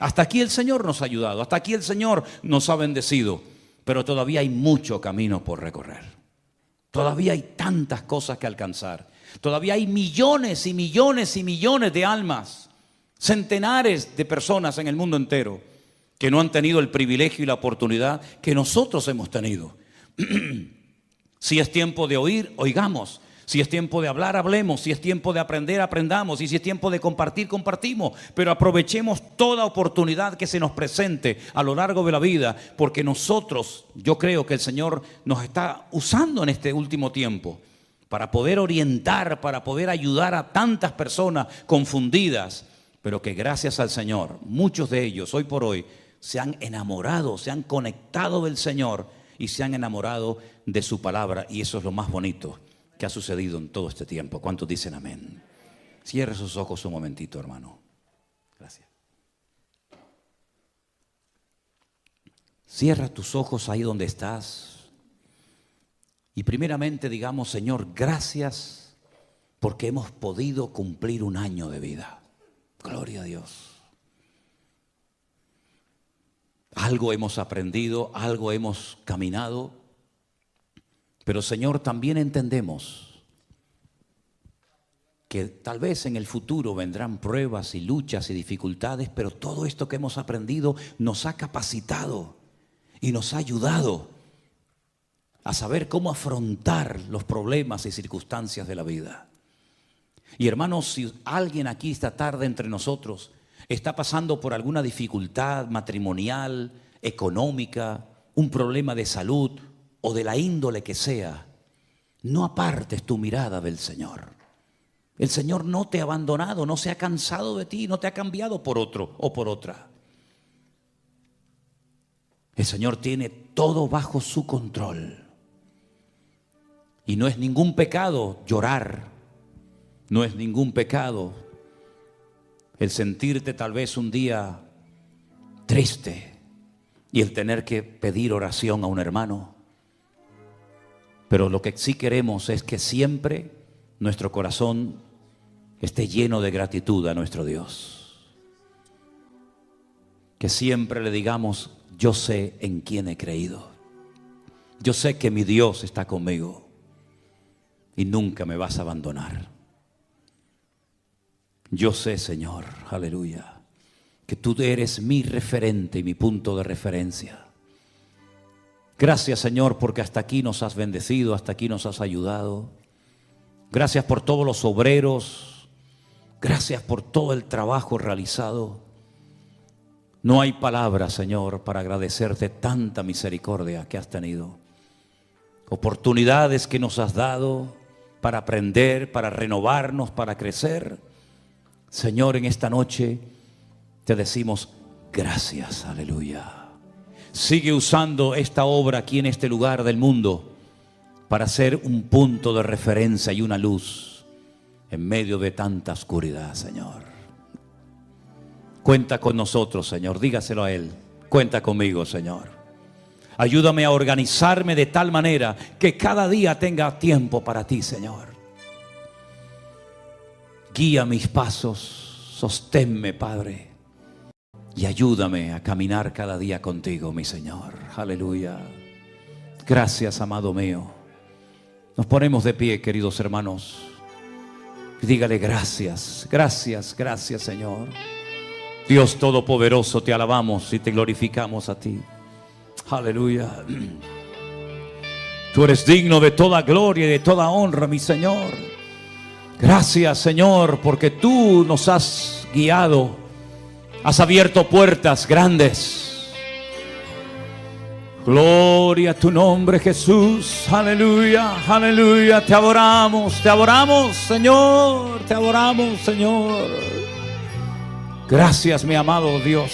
Hasta aquí el Señor nos ha ayudado, hasta aquí el Señor nos ha bendecido, pero todavía hay mucho camino por recorrer. Todavía hay tantas cosas que alcanzar. Todavía hay millones y millones y millones de almas, centenares de personas en el mundo entero que no han tenido el privilegio y la oportunidad que nosotros hemos tenido. Si es tiempo de oír, oigamos. Si es tiempo de hablar, hablemos. Si es tiempo de aprender, aprendamos. Y si es tiempo de compartir, compartimos. Pero aprovechemos toda oportunidad que se nos presente a lo largo de la vida, porque nosotros, yo creo que el Señor nos está usando en este último tiempo para poder orientar, para poder ayudar a tantas personas confundidas, pero que gracias al Señor, muchos de ellos hoy por hoy se han enamorado, se han conectado del Señor y se han enamorado de su palabra. Y eso es lo más bonito que ha sucedido en todo este tiempo. ¿Cuántos dicen amén? Cierre sus ojos un momentito, hermano. Gracias. Cierra tus ojos ahí donde estás. Y primeramente digamos: Señor, gracias porque hemos podido cumplir un año de vida. Gloria a Dios. Algo hemos aprendido, algo hemos caminado. Pero Señor, también entendemos que tal vez en el futuro vendrán pruebas y luchas y dificultades, pero todo esto que hemos aprendido nos ha capacitado y nos ha ayudado a saber cómo afrontar los problemas y circunstancias de la vida. Y hermanos, si alguien aquí esta tarde entre nosotros está pasando por alguna dificultad matrimonial, económica, un problema de salud o de la índole que sea, no apartes tu mirada del Señor. El Señor no te ha abandonado, no se ha cansado de ti, no te ha cambiado por otro o por otra. El Señor tiene todo bajo su control. Y no es ningún pecado llorar No es ningún pecado el sentirte tal vez un día triste y el tener que pedir oración a un hermano. Pero lo que sí queremos es que siempre nuestro corazón esté lleno de gratitud a nuestro Dios. Que siempre le digamos: yo sé en quién he creído. Yo sé que mi Dios está conmigo y nunca me vas a abandonar. Yo sé, Señor, aleluya, que tú eres mi referente y mi punto de referencia. Gracias, Señor, porque hasta aquí nos has bendecido, hasta aquí nos has ayudado. Gracias por todos los obreros. Gracias por todo el trabajo realizado. No hay palabras, Señor, para agradecerte tanta misericordia que has tenido. Oportunidades que nos has dado para aprender, para renovarnos, para crecer. Señor, en esta noche te decimos gracias, aleluya. Sigue usando esta obra aquí en este lugar del mundo para ser un punto de referencia y una luz en medio de tanta oscuridad, Señor. Cuenta con nosotros, Señor, dígaselo a Él. Cuenta conmigo, Señor. Ayúdame a organizarme de tal manera que cada día tenga tiempo para ti, Señor. Guía mis pasos, sosténme, Padre, y ayúdame a caminar cada día contigo, mi Señor. Aleluya. Gracias, amado mío. Nos ponemos de pie, queridos hermanos. Dígale gracias, gracias, gracias, Señor. Dios Todopoderoso, te alabamos y te glorificamos a ti. Aleluya. Tú eres digno de toda gloria y de toda honra, mi Señor. Gracias, Señor, porque tú nos has guiado, has abierto puertas grandes. Gloria a tu nombre, Jesús. Aleluya, aleluya. Te adoramos, Señor. Te adoramos, Señor. Gracias, mi amado Dios.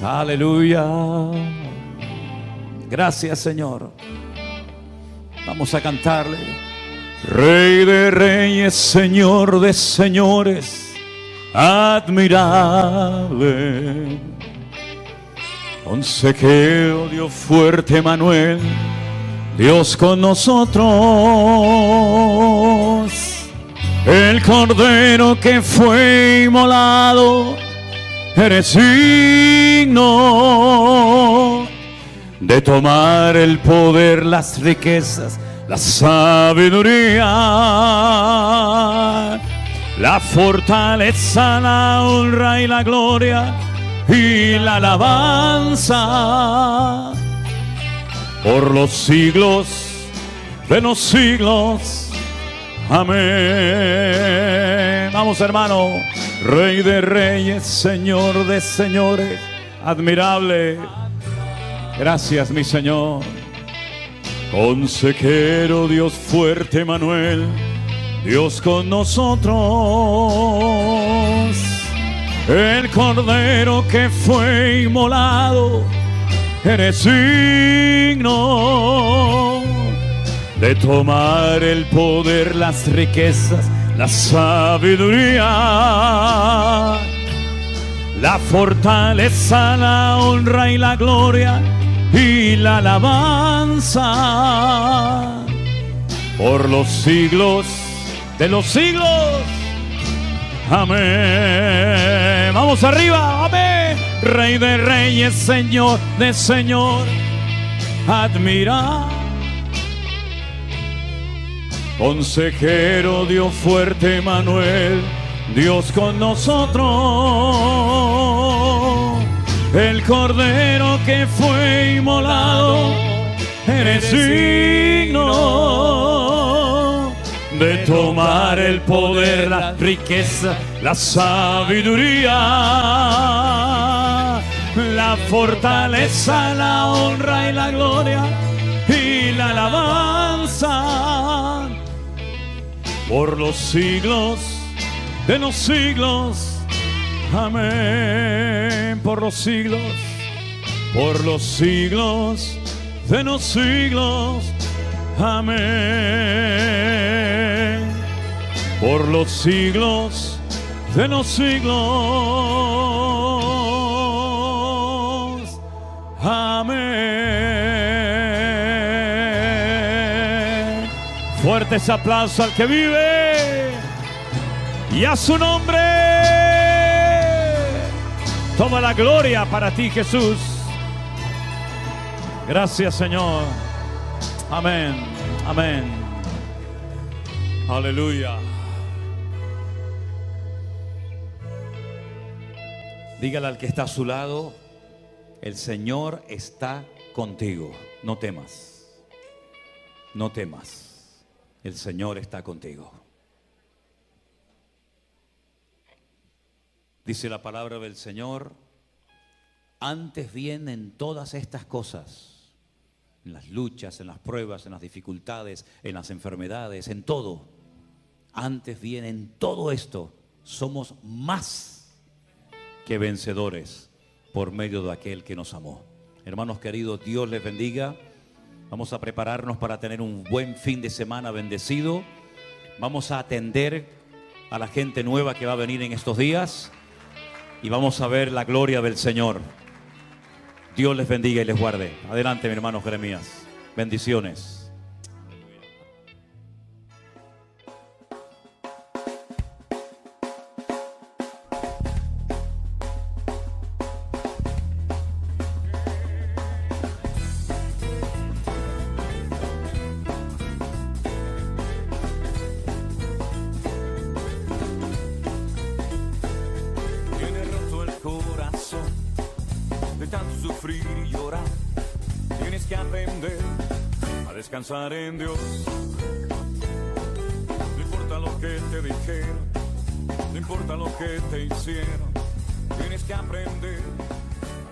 Aleluya. Gracias, Señor. Vamos a cantarle. Rey de reyes, Señor de señores, admirable. Consejero, Dios fuerte, Manuel, Dios con nosotros. El Cordero que fue inmolado, eres digno de tomar el poder, las riquezas, la sabiduría, la fortaleza, la honra y la gloria y la alabanza por los siglos de los siglos. Amén. Vamos, hermano. Rey de reyes, Señor de señores, admirable. Gracias, mi Señor. Consejero, Dios fuerte, Manuel, Dios con nosotros. El Cordero que fue inmolado, eres digno de tomar el poder, las riquezas, la sabiduría, la fortaleza, la honra y la gloria y la alabanza por los siglos de los siglos. Amén. Vamos arriba. Amén. Rey de reyes, Señor de señor, admira. Consejero, Dios fuerte, Manuel, Dios con nosotros. El Cordero que fue inmolado, eres digno de tomar el poder, la riqueza, la sabiduría, la fortaleza, la honra y la gloria y la alabanza por los siglos de los siglos. Amén. Por los siglos de los siglos. Amén. por los siglos de los siglos. Amén. Fuertes aplausos al que vive y a su nombre. Toda la gloria para ti, Jesús. Gracias, Señor. Amén. Amén. Aleluya. Dígale al que está a su lado: el Señor está contigo. No temas. No temas. El Señor está contigo. Dice la palabra del Señor: antes bien en todas estas cosas, en las luchas, en las pruebas, en las dificultades, en las enfermedades, en todo, antes bien en todo esto, somos más que vencedores por medio de aquel que nos amó. Hermanos queridos, Dios les bendiga. Vamos a prepararnos para tener un buen fin de semana bendecido. Vamos a atender a la gente nueva que va a venir en estos días y vamos a ver la gloria del Señor. Dios les bendiga y les guarde. Adelante, mi hermano Jeremías. Bendiciones. Descansar en Dios. No importa lo que te dijeron, no importa lo que te hicieron, tienes que aprender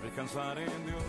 a descansar en Dios.